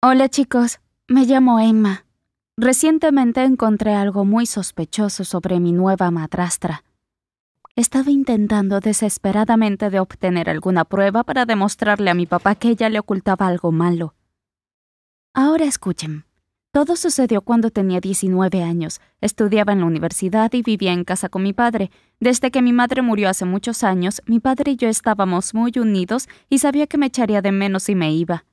Hola chicos, me llamo Emma. Recientemente encontré algo muy sospechoso sobre mi nueva madrastra. Estaba intentando desesperadamente de obtener alguna prueba para demostrarle a mi papá que ella le ocultaba algo malo. Ahora escuchen. Todo sucedió cuando tenía 19 años. Estudiaba en la universidad y vivía en casa con mi padre. Desde que mi madre murió hace muchos años, mi padre y yo estábamos muy unidos y sabía que me echaría de menos si me iba.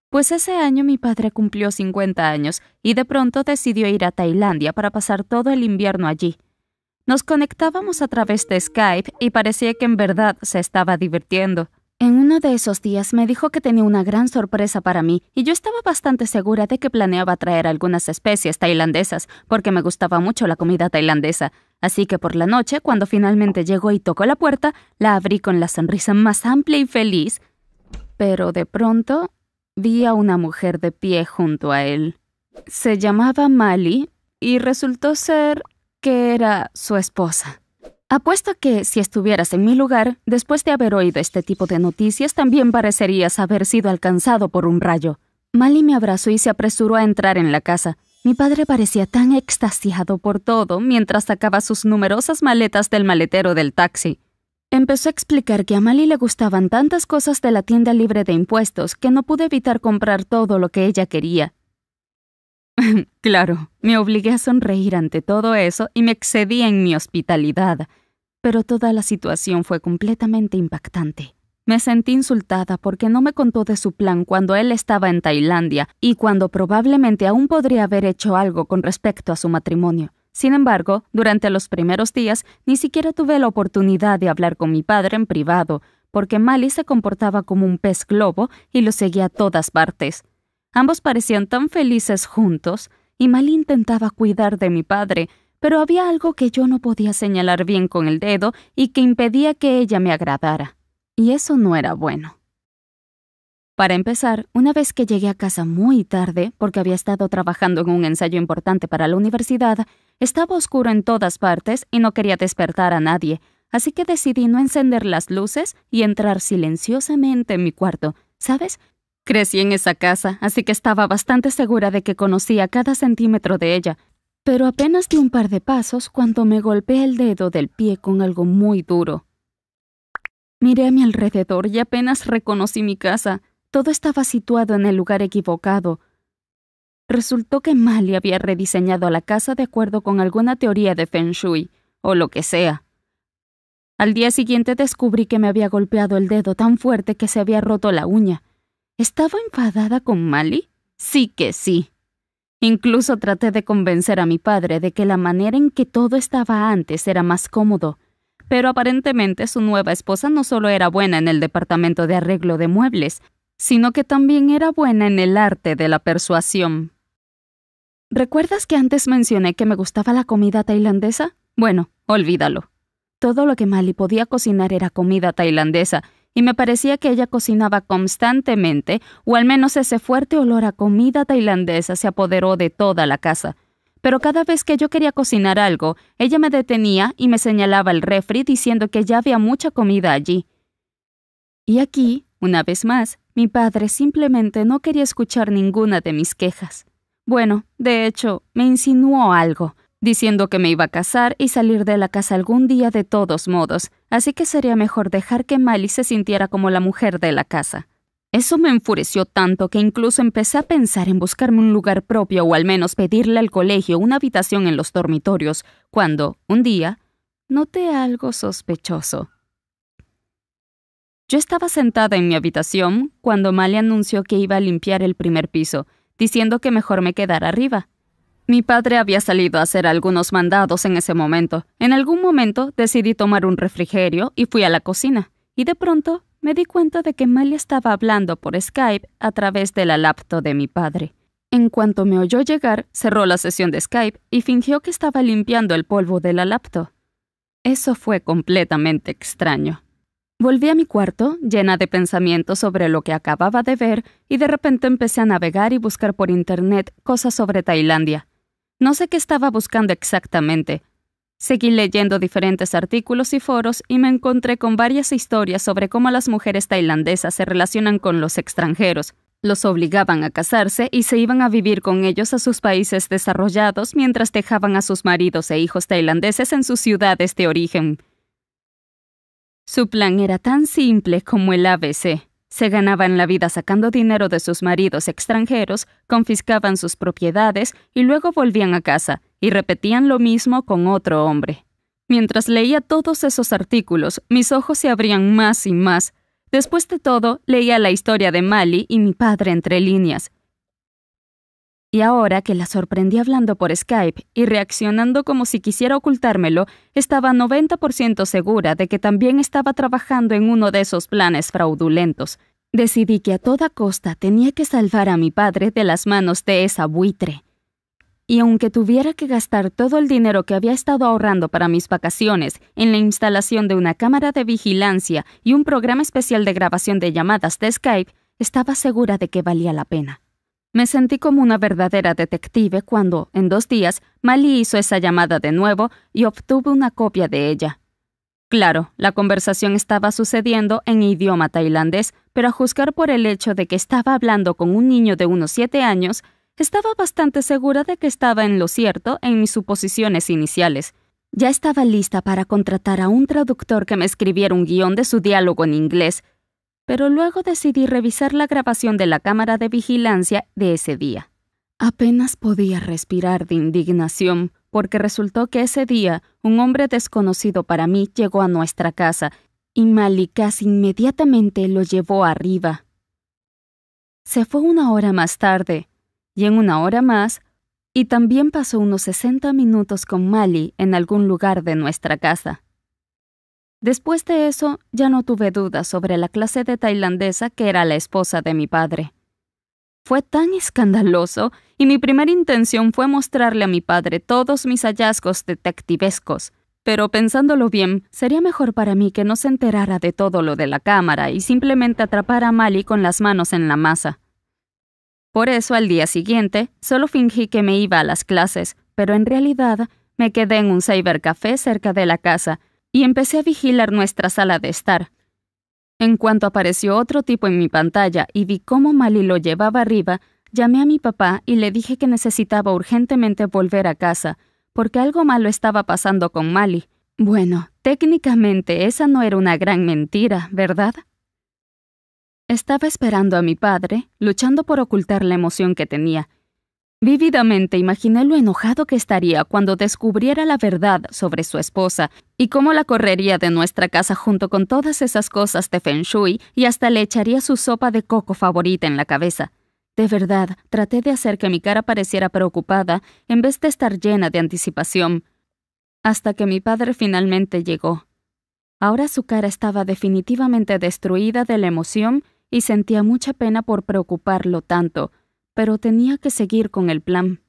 Pues ese año mi padre cumplió 50 años y de pronto decidió ir a Tailandia para pasar todo el invierno allí. Nos conectábamos a través de Skype y parecía que en verdad se estaba divirtiendo. En uno de esos días me dijo que tenía una gran sorpresa para mí y yo estaba bastante segura de que planeaba traer algunas especies tailandesas porque me gustaba mucho la comida tailandesa. Así que por la noche, cuando finalmente llegó y tocó la puerta, la abrí con la sonrisa más amplia y feliz. Pero de pronto vi a una mujer de pie junto a él. Se llamaba Mali y resultó ser que era su esposa. Apuesto que, si estuvieras en mi lugar, después de haber oído este tipo de noticias, también parecerías haber sido alcanzado por un rayo. Mali me abrazó y se apresuró a entrar en la casa. Mi padre parecía tan extasiado por todo mientras sacaba sus numerosas maletas del maletero del taxi. Empezó a explicar que a Mali le gustaban tantas cosas de la tienda libre de impuestos que no pude evitar comprar todo lo que ella quería. Claro, me obligué a sonreír ante todo eso y me excedí en mi hospitalidad, pero toda la situación fue completamente impactante. Me sentí insultada porque no me contó de su plan cuando él estaba en Tailandia y cuando probablemente aún podría haber hecho algo con respecto a su matrimonio. Sin embargo, durante los primeros días ni siquiera tuve la oportunidad de hablar con mi padre en privado, porque Mali se comportaba como un pez globo y lo seguía a todas partes. Ambos parecían tan felices juntos, y Mali intentaba cuidar de mi padre, pero había algo que yo no podía señalar bien con el dedo y que impedía que ella me agradara. Y eso no era bueno. Para empezar, una vez que llegué a casa muy tarde, porque había estado trabajando en un ensayo importante para la universidad, estaba oscuro en todas partes y no quería despertar a nadie, así que decidí no encender las luces y entrar silenciosamente en mi cuarto. ¿Sabes? Crecí en esa casa, así que estaba bastante segura de que conocía cada centímetro de ella, pero apenas di un par de pasos cuando me golpeé el dedo del pie con algo muy duro. Miré a mi alrededor y apenas reconocí mi casa. Todo estaba situado en el lugar equivocado. Resultó que Mali había rediseñado la casa de acuerdo con alguna teoría de Feng Shui, o lo que sea. Al día siguiente descubrí que me había golpeado el dedo tan fuerte que se había roto la uña. ¿Estaba enfadada con Mali? Sí que sí. Incluso traté de convencer a mi padre de que la manera en que todo estaba antes era más cómodo, pero aparentemente su nueva esposa no solo era buena en el departamento de arreglo de muebles, sino que también era buena en el arte de la persuasión. ¿Recuerdas que antes mencioné que me gustaba la comida tailandesa? Bueno, olvídalo. Todo lo que Mali podía cocinar era comida tailandesa, y me parecía que ella cocinaba constantemente, o al menos ese fuerte olor a comida tailandesa se apoderó de toda la casa. Pero cada vez que yo quería cocinar algo, ella me detenía y me señalaba el refri diciendo que ya había mucha comida allí. Y aquí, una vez más, mi padre simplemente no quería escuchar ninguna de mis quejas. Bueno, de hecho, me insinuó algo, diciendo que me iba a casar y salir de la casa algún día de todos modos, así que sería mejor dejar que Mali se sintiera como la mujer de la casa. Eso me enfureció tanto que incluso empecé a pensar en buscarme un lugar propio o al menos pedirle al colegio una habitación en los dormitorios, cuando, un día, noté algo sospechoso. Yo estaba sentada en mi habitación cuando Mali anunció que iba a limpiar el primer piso, diciendo que mejor me quedara arriba. Mi padre había salido a hacer algunos mandados en ese momento. En algún momento decidí tomar un refrigerio y fui a la cocina. Y de pronto me di cuenta de que Mali estaba hablando por Skype a través de la laptop de mi padre. En cuanto me oyó llegar, cerró la sesión de Skype y fingió que estaba limpiando el polvo de la laptop. Eso fue completamente extraño. Volví a mi cuarto, llena de pensamientos sobre lo que acababa de ver, y de repente empecé a navegar y buscar por internet cosas sobre Tailandia. No sé qué estaba buscando exactamente. Seguí leyendo diferentes artículos y foros y me encontré con varias historias sobre cómo las mujeres tailandesas se relacionan con los extranjeros. Los obligaban a casarse y se iban a vivir con ellos a sus países desarrollados mientras dejaban a sus maridos e hijos tailandeses en sus ciudades de origen. Su plan era tan simple como el ABC. Se ganaban la vida sacando dinero de sus maridos extranjeros, confiscaban sus propiedades y luego volvían a casa, y repetían lo mismo con otro hombre. Mientras leía todos esos artículos, mis ojos se abrían más y más. Después de todo, leía la historia de Mali y mi padre entre líneas. Y ahora que la sorprendí hablando por Skype y reaccionando como si quisiera ocultármelo, estaba 90% segura de que también estaba trabajando en uno de esos planes fraudulentos. Decidí que a toda costa tenía que salvar a mi padre de las manos de esa buitre. Y aunque tuviera que gastar todo el dinero que había estado ahorrando para mis vacaciones en la instalación de una cámara de vigilancia y un programa especial de grabación de llamadas de Skype, estaba segura de que valía la pena. Me sentí como una verdadera detective cuando, en 2 días, Mali hizo esa llamada de nuevo y obtuve una copia de ella. Claro, la conversación estaba sucediendo en idioma tailandés, pero a juzgar por el hecho de que estaba hablando con un niño de unos 7 años, estaba bastante segura de que estaba en lo cierto en mis suposiciones iniciales. Ya estaba lista para contratar a un traductor que me escribiera un guión de su diálogo en inglés, pero luego decidí revisar la grabación de la cámara de vigilancia de ese día. Apenas podía respirar de indignación, porque resultó que ese día un hombre desconocido para mí llegó a nuestra casa y Mali casi inmediatamente lo llevó arriba. Se fue 1 hora más tarde, y en 1 hora más, y también pasó unos 60 minutos con Mali en algún lugar de nuestra casa. Después de eso, ya no tuve dudas sobre la clase de tailandesa que era la esposa de mi padre. Fue tan escandaloso, y mi primera intención fue mostrarle a mi padre todos mis hallazgos detectivescos. Pero pensándolo bien, sería mejor para mí que no se enterara de todo lo de la cámara y simplemente atrapara a Mali con las manos en la masa. Por eso, al día siguiente, solo fingí que me iba a las clases, pero en realidad me quedé en un cybercafé cerca de la casa y empecé a vigilar nuestra sala de estar. En cuanto apareció otro tipo en mi pantalla y vi cómo Mali lo llevaba arriba, llamé a mi papá y le dije que necesitaba urgentemente volver a casa, porque algo malo estaba pasando con Mali. Bueno, técnicamente esa no era una gran mentira, ¿verdad? Estaba esperando a mi padre, luchando por ocultar la emoción que tenía. Vívidamente imaginé lo enojado que estaría cuando descubriera la verdad sobre su esposa y cómo la correría de nuestra casa junto con todas esas cosas de Feng Shui y hasta le echaría su sopa de coco favorita en la cabeza. De verdad, traté de hacer que mi cara pareciera preocupada en vez de estar llena de anticipación, hasta que mi padre finalmente llegó. Ahora su cara estaba definitivamente destruida de la emoción y sentía mucha pena por preocuparlo tanto, pero tenía que seguir con el plan.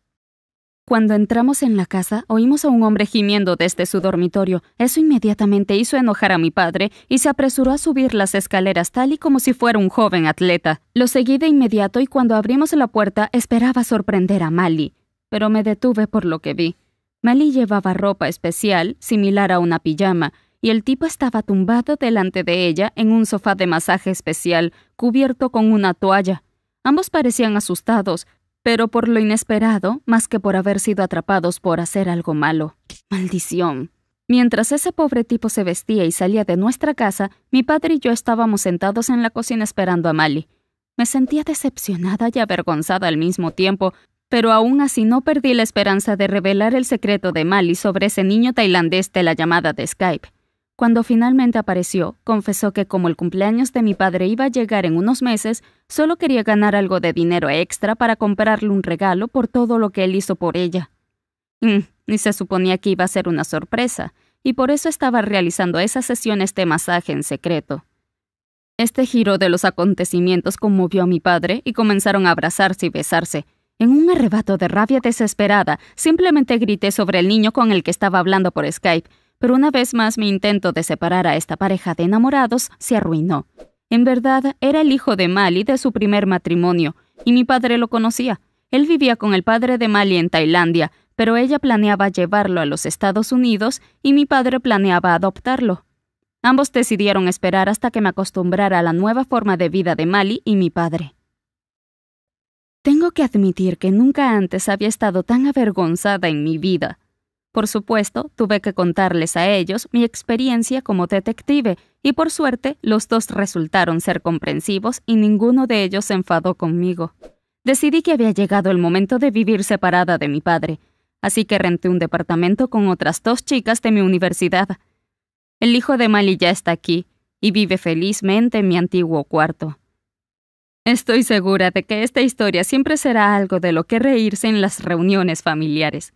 Cuando entramos en la casa, oímos a un hombre gimiendo desde su dormitorio. Eso inmediatamente hizo enojar a mi padre y se apresuró a subir las escaleras tal y como si fuera un joven atleta. Lo seguí de inmediato y cuando abrimos la puerta esperaba sorprender a Mali, pero me detuve por lo que vi. Mali llevaba ropa especial, similar a una pijama, y el tipo estaba tumbado delante de ella en un sofá de masaje especial, cubierto con una toalla. Ambos parecían asustados, pero por lo inesperado, más que por haber sido atrapados por hacer algo malo. ¡Maldición! Mientras ese pobre tipo se vestía y salía de nuestra casa, mi padre y yo estábamos sentados en la cocina esperando a Mali. Me sentía decepcionada y avergonzada al mismo tiempo, pero aún así no perdí la esperanza de revelar el secreto de Mali sobre ese niño tailandés de la llamada de Skype. Cuando finalmente apareció, confesó que como el cumpleaños de mi padre iba a llegar en unos meses, solo quería ganar algo de dinero extra para comprarle un regalo por todo lo que él hizo por ella. Ni se suponía que iba a ser una sorpresa, y por eso estaba realizando esas sesiones de masaje en secreto. Este giro de los acontecimientos conmovió a mi padre y comenzaron a abrazarse y besarse. En un arrebato de rabia desesperada, simplemente grité sobre el niño con el que estaba hablando por Skype, pero una vez más mi intento de separar a esta pareja de enamorados se arruinó. En verdad, era el hijo de Mali de su primer matrimonio, y mi padre lo conocía. Él vivía con el padre de Mali en Tailandia, pero ella planeaba llevarlo a los Estados Unidos y mi padre planeaba adoptarlo. Ambos decidieron esperar hasta que me acostumbrara a la nueva forma de vida de Mali y mi padre. Tengo que admitir que nunca antes había estado tan avergonzada en mi vida. Por supuesto, tuve que contarles a ellos mi experiencia como detective, y por suerte, los dos resultaron ser comprensivos y ninguno de ellos se enfadó conmigo. Decidí que había llegado el momento de vivir separada de mi padre, así que renté un departamento con otras 2 chicas de mi universidad. El hijo de Mali ya está aquí, y vive felizmente en mi antiguo cuarto. Estoy segura de que esta historia siempre será algo de lo que reírse en las reuniones familiares.